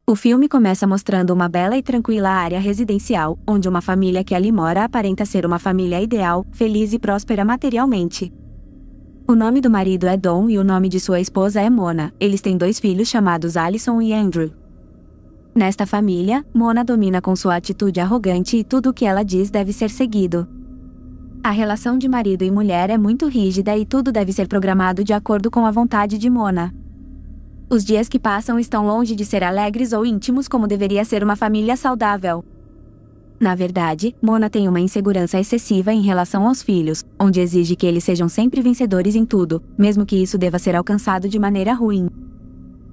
O filme começa mostrando uma bela e tranquila área residencial, onde uma família que ali mora aparenta ser uma família ideal, feliz e próspera materialmente. O nome do marido é Don e o nome de sua esposa é Mona. Eles têm 2 filhos chamados Allison e Andrew. Nesta família, Mona domina com sua atitude arrogante e tudo o que ela diz deve ser seguido. A relação de marido e mulher é muito rígida e tudo deve ser programado de acordo com a vontade de Mona. Os dias que passam estão longe de ser alegres ou íntimos como deveria ser uma família saudável. Na verdade, Mona tem uma insegurança excessiva em relação aos filhos, onde exige que eles sejam sempre vencedores em tudo, mesmo que isso deva ser alcançado de maneira ruim.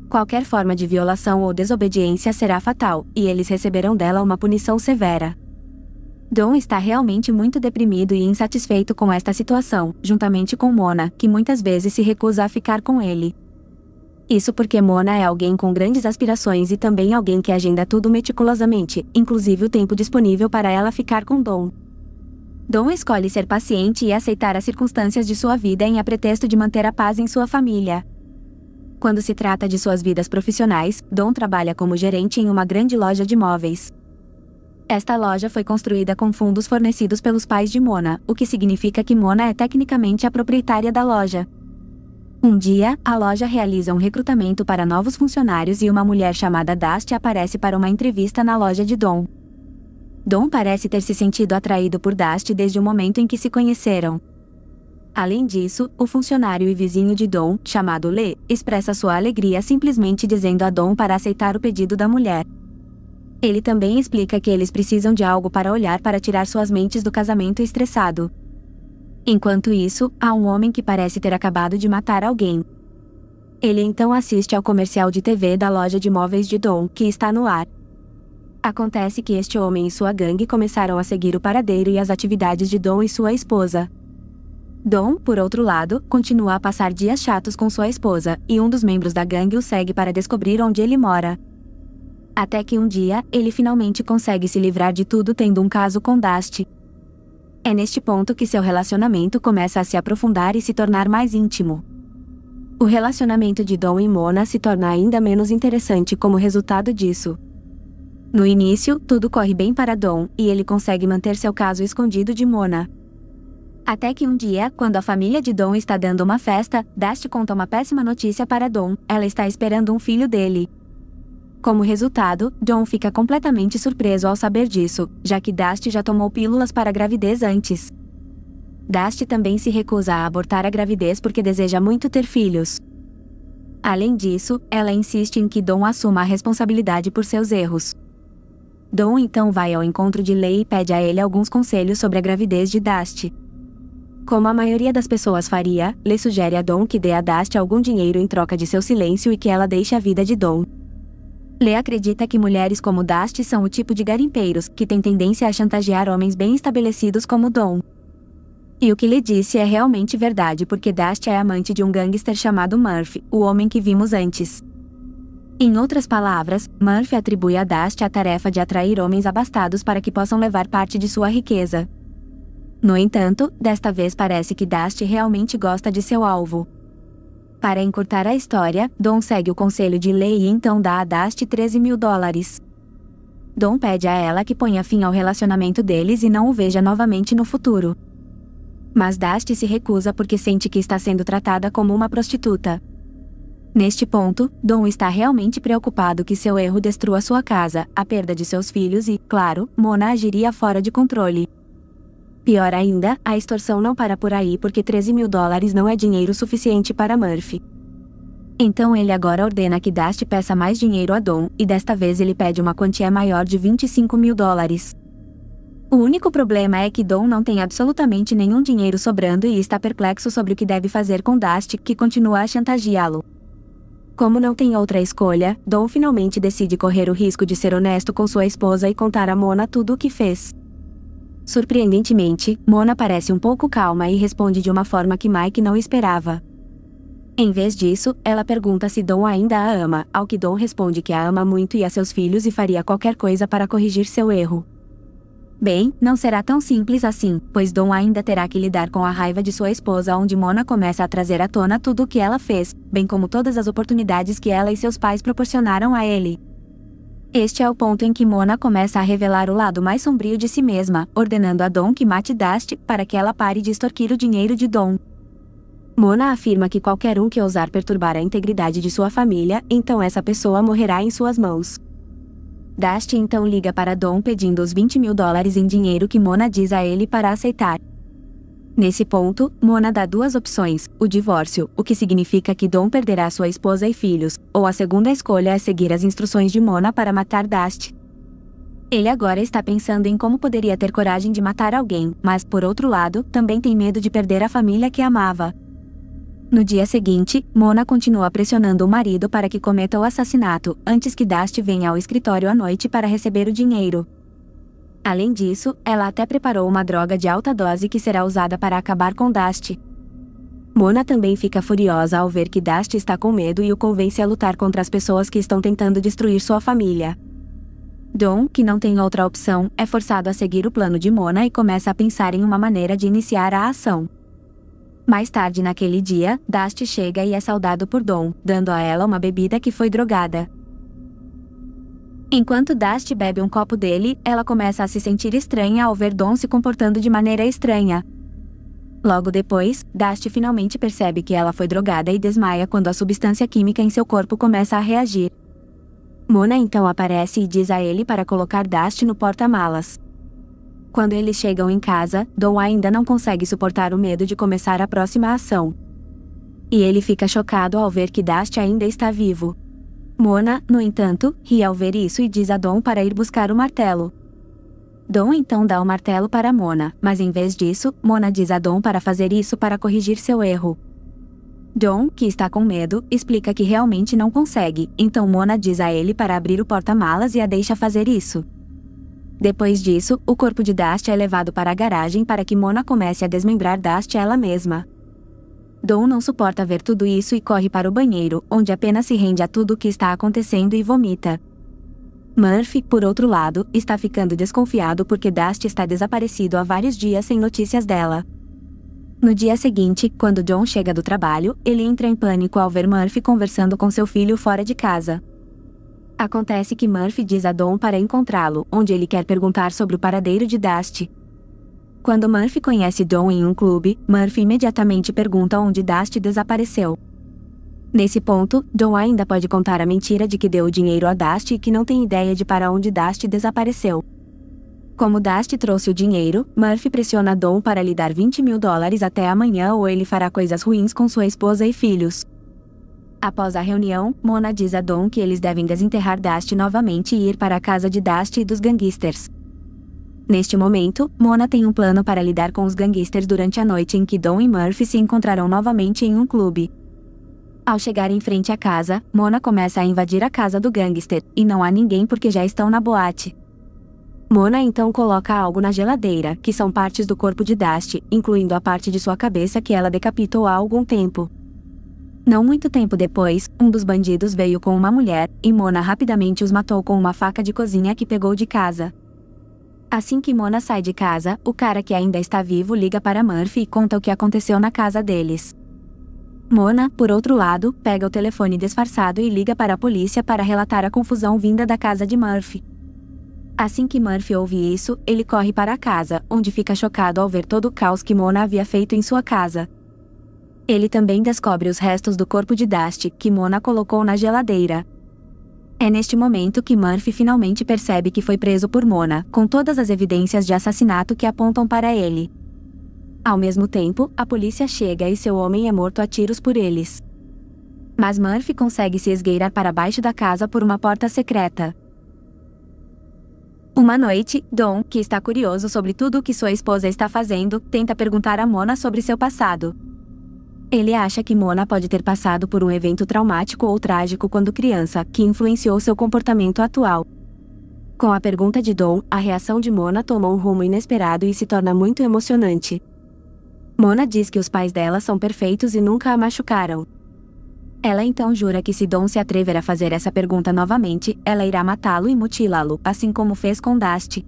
Qualquer forma de violação ou desobediência será fatal, e eles receberão dela uma punição severa. Don está realmente muito deprimido e insatisfeito com esta situação, juntamente com Mona, que muitas vezes se recusa a ficar com ele. Isso porque Mona é alguém com grandes aspirações e também alguém que agenda tudo meticulosamente, inclusive o tempo disponível para ela ficar com Don. Don escolhe ser paciente e aceitar as circunstâncias de sua vida em a pretexto de manter a paz em sua família. Quando se trata de suas vidas profissionais, Don trabalha como gerente em uma grande loja de móveis. Esta loja foi construída com fundos fornecidos pelos pais de Mona, o que significa que Mona é tecnicamente a proprietária da loja. Um dia, a loja realiza um recrutamento para novos funcionários e uma mulher chamada Dusty aparece para uma entrevista na loja de Don. Don parece ter se sentido atraído por Dusty desde o momento em que se conheceram. Além disso, o funcionário e vizinho de Don, chamado Lee, expressa sua alegria simplesmente dizendo a Don para aceitar o pedido da mulher. Ele também explica que eles precisam de algo para olhar para tirar suas mentes do casamento estressado. Enquanto isso, há um homem que parece ter acabado de matar alguém. Ele então assiste ao comercial de TV da loja de móveis de Don, que está no ar. Acontece que este homem e sua gangue começaram a seguir o paradeiro e as atividades de Don e sua esposa. Don, por outro lado, continua a passar dias chatos com sua esposa, e um dos membros da gangue o segue para descobrir onde ele mora. Até que um dia, ele finalmente consegue se livrar de tudo tendo um caso com Dusty. É neste ponto que seu relacionamento começa a se aprofundar e se tornar mais íntimo. O relacionamento de Don e Mona se torna ainda menos interessante como resultado disso. No início, tudo corre bem para Don, e ele consegue manter seu caso escondido de Mona. Até que um dia, quando a família de Don está dando uma festa, Dusty conta uma péssima notícia para Don: ela está esperando um filho dele. Como resultado, Don fica completamente surpreso ao saber disso, já que Dusty já tomou pílulas para a gravidez antes. Dusty também se recusa a abortar a gravidez porque deseja muito ter filhos. Além disso, ela insiste em que Don assuma a responsabilidade por seus erros. Don então vai ao encontro de Lee e pede a ele alguns conselhos sobre a gravidez de Dusty. Como a maioria das pessoas faria, Lee sugere a Don que dê a Dusty algum dinheiro em troca de seu silêncio e que ela deixe a vida de Don. Lee acredita que mulheres como Dusty são o tipo de garimpeiros que têm tendência a chantagear homens bem estabelecidos como Don. E o que Lee disse é realmente verdade porque Dusty é amante de um gangster chamado Murphy, o homem que vimos antes. Em outras palavras, Murphy atribui a Dusty a tarefa de atrair homens abastados para que possam levar parte de sua riqueza. No entanto, desta vez parece que Dusty realmente gosta de seu alvo. Para encurtar a história, Don segue o conselho de Lee e então dá a Dusty $13.000. Don pede a ela que ponha fim ao relacionamento deles e não o veja novamente no futuro. Mas Dusty se recusa porque sente que está sendo tratada como uma prostituta. Neste ponto, Don está realmente preocupado que seu erro destrua sua casa, a perda de seus filhos e, claro, Mona agiria fora de controle. Pior ainda, a extorsão não para por aí porque $13.000 não é dinheiro suficiente para Murphy. Então ele agora ordena que Dusty peça mais dinheiro a Don, e desta vez ele pede uma quantia maior de $25.000. O único problema é que Don não tem absolutamente nenhum dinheiro sobrando e está perplexo sobre o que deve fazer com Dusty, que continua a chantageá-lo. Como não tem outra escolha, Don finalmente decide correr o risco de ser honesto com sua esposa e contar a Mona tudo o que fez. Surpreendentemente, Mona parece um pouco calma e responde de uma forma que Mike não esperava. Em vez disso, ela pergunta se Don ainda a ama, ao que Don responde que a ama muito e a seus filhos e faria qualquer coisa para corrigir seu erro. Bem, não será tão simples assim, pois Don ainda terá que lidar com a raiva de sua esposa onde Mona começa a trazer à tona tudo o que ela fez, bem como todas as oportunidades que ela e seus pais proporcionaram a ele. Este é o ponto em que Mona começa a revelar o lado mais sombrio de si mesma, ordenando a Dawn que mate Dusty para que ela pare de extorquir o dinheiro de Dawn. Mona afirma que qualquer um que ousar perturbar a integridade de sua família, então essa pessoa morrerá em suas mãos. Dusty então liga para Dawn pedindo os $20.000 em dinheiro que Mona diz a ele para aceitar. Nesse ponto, Mona dá duas opções: o divórcio, o que significa que Dawn perderá sua esposa e filhos, ou a segunda escolha é seguir as instruções de Mona para matar Dusty. Ele agora está pensando em como poderia ter coragem de matar alguém, mas, por outro lado, também tem medo de perder a família que amava. No dia seguinte, Mona continua pressionando o marido para que cometa o assassinato, antes que Dusty venha ao escritório à noite para receber o dinheiro. Além disso, ela até preparou uma droga de alta dose que será usada para acabar com Dusty. Mona também fica furiosa ao ver que Dusty está com medo e o convence a lutar contra as pessoas que estão tentando destruir sua família. Dawn, que não tem outra opção, é forçado a seguir o plano de Mona e começa a pensar em uma maneira de iniciar a ação. Mais tarde naquele dia, Dusty chega e é saudado por Dawn, dando a ela uma bebida que foi drogada. Enquanto Dusty bebe um copo dele, ela começa a se sentir estranha ao ver Dawn se comportando de maneira estranha. Logo depois, Dusty finalmente percebe que ela foi drogada e desmaia quando a substância química em seu corpo começa a reagir. Mona então aparece e diz a ele para colocar Dusty no porta-malas. Quando eles chegam em casa, Dawn ainda não consegue suportar o medo de começar a próxima ação. E ele fica chocado ao ver que Dusty ainda está vivo. Mona, no entanto, ri ao ver isso e diz a Dawn para ir buscar o martelo. Dawn então dá o martelo para Mona, mas em vez disso, Mona diz a Dawn para fazer isso para corrigir seu erro. Dawn, que está com medo, explica que realmente não consegue, então Mona diz a ele para abrir o porta-malas e a deixa fazer isso. Depois disso, o corpo de Dusty é levado para a garagem para que Mona comece a desmembrar Dusty ela mesma. Dawn não suporta ver tudo isso e corre para o banheiro, onde apenas se rende a tudo o que está acontecendo e vomita. Murphy, por outro lado, está ficando desconfiado porque Dusty está desaparecido há vários dias sem notícias dela. No dia seguinte, quando John chega do trabalho, ele entra em pânico ao ver Murphy conversando com seu filho fora de casa. Acontece que Murphy diz a Dawn para encontrá-lo, onde ele quer perguntar sobre o paradeiro de Dusty. Quando Murphy conhece Dawn em um clube, Murphy imediatamente pergunta onde Dusty desapareceu. Nesse ponto, Dawn ainda pode contar a mentira de que deu o dinheiro a Dusty e que não tem ideia de para onde Dusty desapareceu. Como Dusty trouxe o dinheiro, Murphy pressiona Dawn para lhe dar $20.000 até amanhã ou ele fará coisas ruins com sua esposa e filhos. Após a reunião, Mona diz a Dawn que eles devem desenterrar Dusty novamente e ir para a casa de Dusty e dos gangsters. Neste momento, Mona tem um plano para lidar com os gangsters durante a noite em que Dawn e Murphy se encontrarão novamente em um clube. Ao chegar em frente à casa, Mona começa a invadir a casa do gangster, e não há ninguém porque já estão na boate. Mona então coloca algo na geladeira, que são partes do corpo de Dusty, incluindo a parte de sua cabeça que ela decapitou há algum tempo. Não muito tempo depois, um dos bandidos veio com uma mulher, e Mona rapidamente os matou com uma faca de cozinha que pegou de casa. Assim que Mona sai de casa, o cara que ainda está vivo liga para Murphy e conta o que aconteceu na casa deles. Mona, por outro lado, pega o telefone disfarçado e liga para a polícia para relatar a confusão vinda da casa de Murphy. Assim que Murphy ouve isso, ele corre para a casa, onde fica chocado ao ver todo o caos que Mona havia feito em sua casa. Ele também descobre os restos do corpo de Dusty, que Mona colocou na geladeira. É neste momento que Murphy finalmente percebe que foi preso por Mona, com todas as evidências de assassinato que apontam para ele. Ao mesmo tempo, a polícia chega e seu homem é morto a tiros por eles. Mas Murphy consegue se esgueirar para baixo da casa por uma porta secreta. Uma noite, Dawn, que está curioso sobre tudo o que sua esposa está fazendo, tenta perguntar a Mona sobre seu passado. Ele acha que Mona pode ter passado por um evento traumático ou trágico quando criança, que influenciou seu comportamento atual. Com a pergunta de Dawn, a reação de Mona toma um rumo inesperado e se torna muito emocionante. Mona diz que os pais dela são perfeitos e nunca a machucaram. Ela então jura que se Dawn se atrever a fazer essa pergunta novamente, ela irá matá-lo e mutilá-lo, assim como fez com Dusty.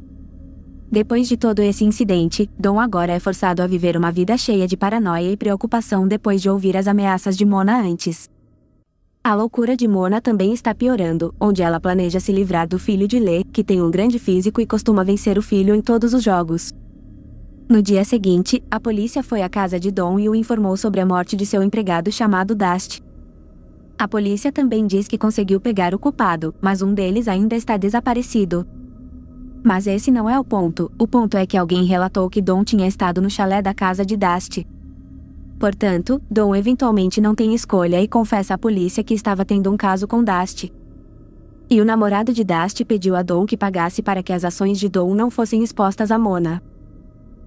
Depois de todo esse incidente, Dawn agora é forçado a viver uma vida cheia de paranoia e preocupação depois de ouvir as ameaças de Mona antes. A loucura de Mona também está piorando, onde ela planeja se livrar do filho de Lee, que tem um grande físico e costuma vencer o filho em todos os jogos. No dia seguinte, a polícia foi à casa de Dom e o informou sobre a morte de seu empregado chamado Dusty. A polícia também diz que conseguiu pegar o culpado, mas um deles ainda está desaparecido. Mas esse não é o ponto é que alguém relatou que Dom tinha estado no chalé da casa de Dusty. Portanto, Dom eventualmente não tem escolha e confessa à polícia que estava tendo um caso com Dusty. E o namorado de Dusty pediu a Dom que pagasse para que as ações de Dom não fossem expostas a Mona.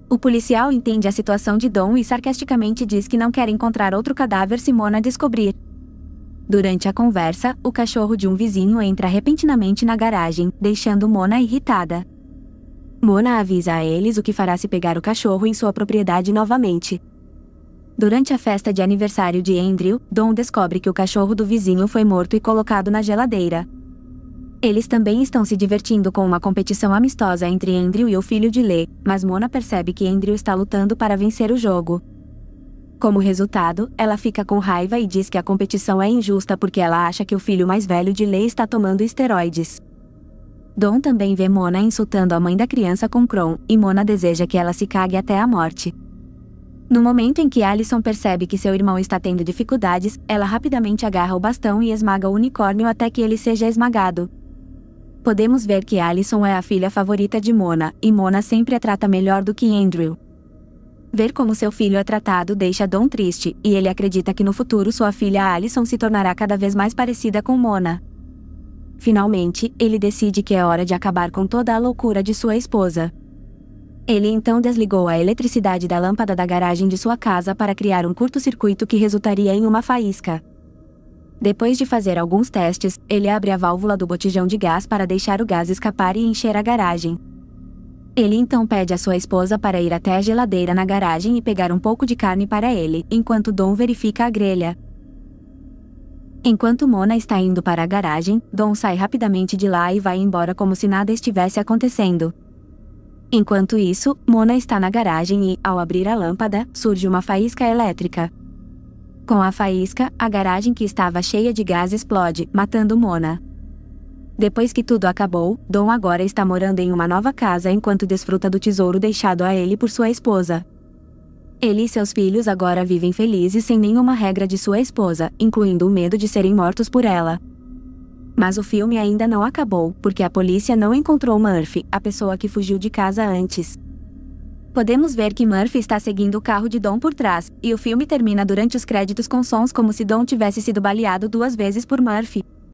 O policial entende a situação de Dom e sarcasticamente diz que não quer encontrar outro cadáver se Mona descobrir. Durante a conversa, o cachorro de um vizinho entra repentinamente na garagem, deixando Mona irritada. Mona avisa a eles o que fará se pegar o cachorro em sua propriedade novamente. Durante a festa de aniversário de Andrew, Dom descobre que o cachorro do vizinho foi morto e colocado na geladeira. Eles também estão se divertindo com uma competição amistosa entre Andrew e o filho de Lee, mas Mona percebe que Andrew está lutando para vencer o jogo. Como resultado, ela fica com raiva e diz que a competição é injusta porque ela acha que o filho mais velho de Lee está tomando esteroides. Dom também vê Mona insultando a mãe da criança com Kron, e Mona deseja que ela se cague até a morte. No momento em que Allison percebe que seu irmão está tendo dificuldades, ela rapidamente agarra o bastão e esmaga o unicórnio até que ele seja esmagado. Podemos ver que Allison é a filha favorita de Mona, e Mona sempre a trata melhor do que Andrew. Ver como seu filho é tratado deixa Dom triste, e ele acredita que no futuro sua filha Allison se tornará cada vez mais parecida com Mona. Finalmente, ele decide que é hora de acabar com toda a loucura de sua esposa. Ele então desligou a eletricidade da lâmpada da garagem de sua casa para criar um curto-circuito que resultaria em uma faísca. Depois de fazer alguns testes, ele abre a válvula do botijão de gás para deixar o gás escapar e encher a garagem. Ele então pede à sua esposa para ir até a geladeira na garagem e pegar um pouco de carne para ele, enquanto Dom verifica a grelha. Enquanto Mona está indo para a garagem, Dom sai rapidamente de lá e vai embora como se nada estivesse acontecendo. Enquanto isso, Mona está na garagem e, ao abrir a lâmpada, surge uma faísca elétrica. Com a faísca, a garagem que estava cheia de gás explode, matando Mona. Depois que tudo acabou, Dom agora está morando em uma nova casa enquanto desfruta do tesouro deixado a ele por sua esposa. Ele e seus filhos agora vivem felizes sem nenhuma regra de sua esposa, incluindo o medo de serem mortos por ela. Mas o filme ainda não acabou, porque a polícia não encontrou Murphy, a pessoa que fugiu de casa antes. Podemos ver que Murphy está seguindo o carro de Dom por trás, e o filme termina durante os créditos com sons como se Dom tivesse sido baleado 2 vezes por Murphy.